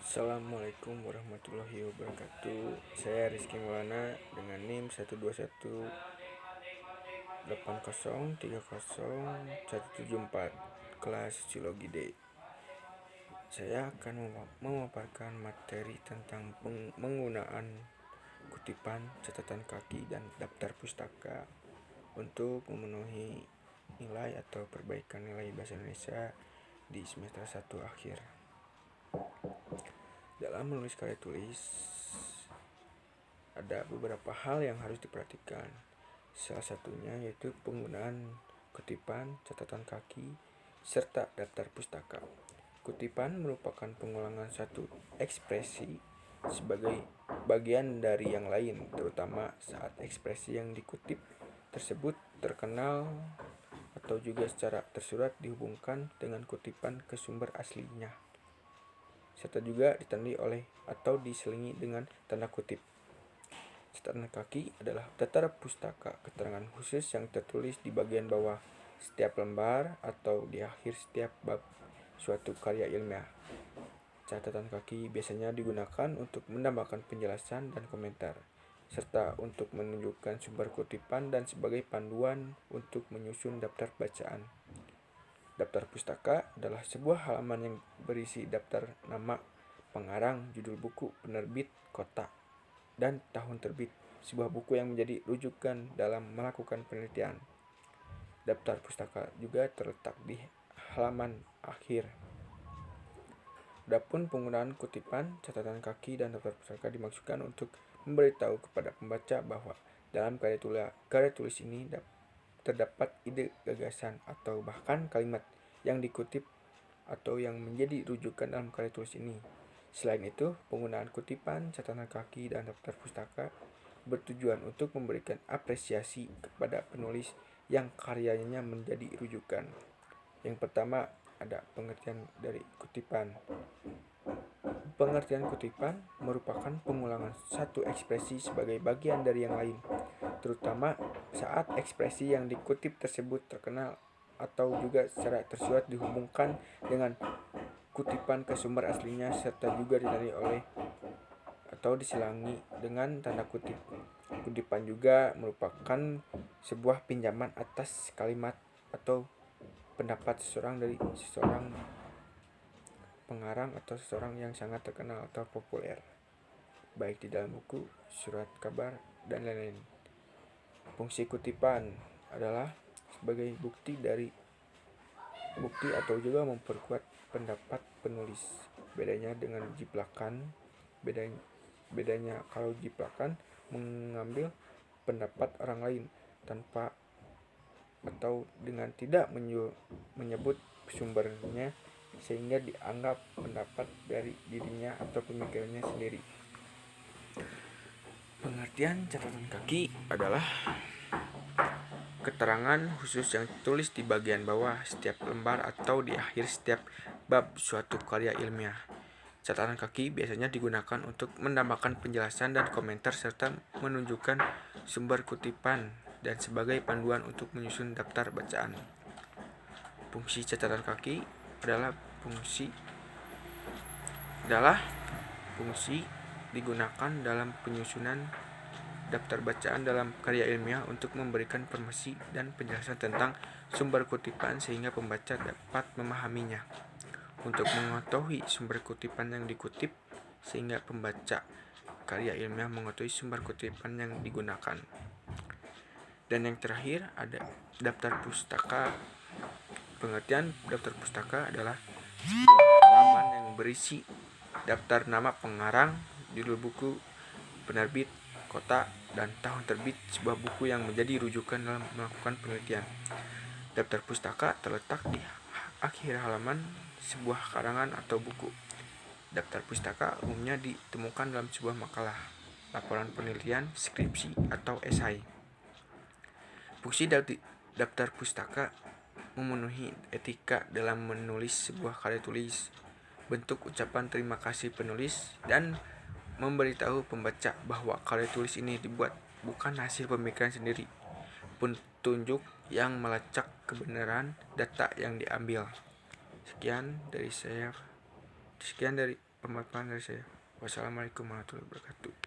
Assalamualaikum warahmatullahi wabarakatuh. Saya Rizky Maulana dengan NIM 1218030 174 kelas Sosiologi D. Saya akan memaparkan materi tentang penggunaan kutipan, catatan kaki, dan daftar pustaka untuk memenuhi nilai atau perbaikan nilai bahasa Indonesia di semester 1 akhir. Dalam menulis karya tulis, ada beberapa hal yang harus diperhatikan. Salah satunya yaitu penggunaan kutipan, catatan kaki, serta daftar pustaka. Kutipan merupakan pengulangan satu ekspresi sebagai bagian dari yang lain, terutama saat ekspresi yang dikutip tersebut terkenal atau juga secara tersurat dihubungkan dengan kutipan ke sumber aslinya, serta juga ditandai oleh atau diselingi dengan tanda kutip. Catatan kaki adalah daftar pustaka keterangan khusus yang tertulis di bagian bawah setiap lembar atau di akhir setiap bab suatu karya ilmiah. Catatan kaki biasanya digunakan untuk menambahkan penjelasan dan komentar, serta untuk menunjukkan sumber kutipan dan sebagai panduan untuk menyusun daftar bacaan. Daftar pustaka adalah sebuah halaman yang berisi daftar nama, pengarang, judul buku, penerbit, kota, dan tahun terbit sebuah buku yang menjadi rujukan dalam melakukan penelitian. Daftar pustaka juga terletak di halaman akhir. Adapun penggunaan kutipan, catatan kaki, dan daftar pustaka dimaksudkan untuk memberitahu kepada pembaca bahwa dalam karya tulis ini terdapat ide, gagasan, atau bahkan kalimat yang dikutip atau yang menjadi rujukan dalam karya tulis ini. Selain itu, penggunaan kutipan, catatan kaki, dan daftar pustaka bertujuan untuk memberikan apresiasi kepada penulis yang karyanya menjadi rujukan. Yang pertama, ada pengertian dari kutipan. Pengertian kutipan merupakan pengulangan satu ekspresi sebagai bagian dari yang lain, terutama saat ekspresi yang dikutip tersebut terkenal atau juga secara tersurat dihubungkan dengan kutipan ke sumber aslinya, serta juga ditandai oleh atau diselingi dengan tanda kutip. Kutipan juga merupakan sebuah pinjaman atas kalimat atau pendapat seseorang dari seseorang pengarang atau seseorang yang sangat terkenal atau populer, baik di dalam buku, surat kabar, dan lain-lain. Fungsi kutipan adalah sebagai bukti atau juga memperkuat pendapat penulis. Bedanya dengan jiplakan, bedanya kalau jiplakan mengambil pendapat orang lain tanpa atau dengan tidak menyebut sumbernya, sehingga dianggap pendapat dari dirinya atau pemikirannya sendiri. Pengertian catatan kaki adalah keterangan khusus yang ditulis di bagian bawah setiap lembar atau di akhir setiap bab suatu karya ilmiah. Catatan kaki biasanya digunakan untuk menambahkan penjelasan dan komentar serta menunjukkan sumber kutipan dan sebagai panduan untuk menyusun daftar bacaan. Fungsi catatan kaki adalah fungsi digunakan dalam penyusunan daftar bacaan dalam karya ilmiah untuk memberikan informasi dan penjelasan tentang sumber kutipan sehingga pembaca dapat memahaminya. Untuk mengetahui sumber kutipan yang dikutip, sehingga pembaca karya ilmiah mengetahui sumber kutipan yang digunakan. Dan yang terakhir ada daftar pustaka. Pengertian daftar pustaka adalah sebuah halaman yang berisi daftar nama pengarang, judul buku, penerbit, kota, dan tahun terbit sebuah buku yang menjadi rujukan dalam melakukan penelitian. Daftar pustaka terletak di akhir halaman sebuah karangan atau buku. Daftar pustaka umumnya ditemukan dalam sebuah makalah, laporan penelitian, skripsi, atau esai. Fungsi daftar pustaka memenuhi etika dalam menulis sebuah karya tulis, bentuk ucapan terima kasih penulis, dan memberitahu pembaca bahwa karya tulis ini dibuat bukan hasil pemikiran sendiri, petunjuk yang melacak kebenaran data yang diambil. Sekian dari pemaparan dari saya. Wassalamualaikum warahmatullahi wabarakatuh.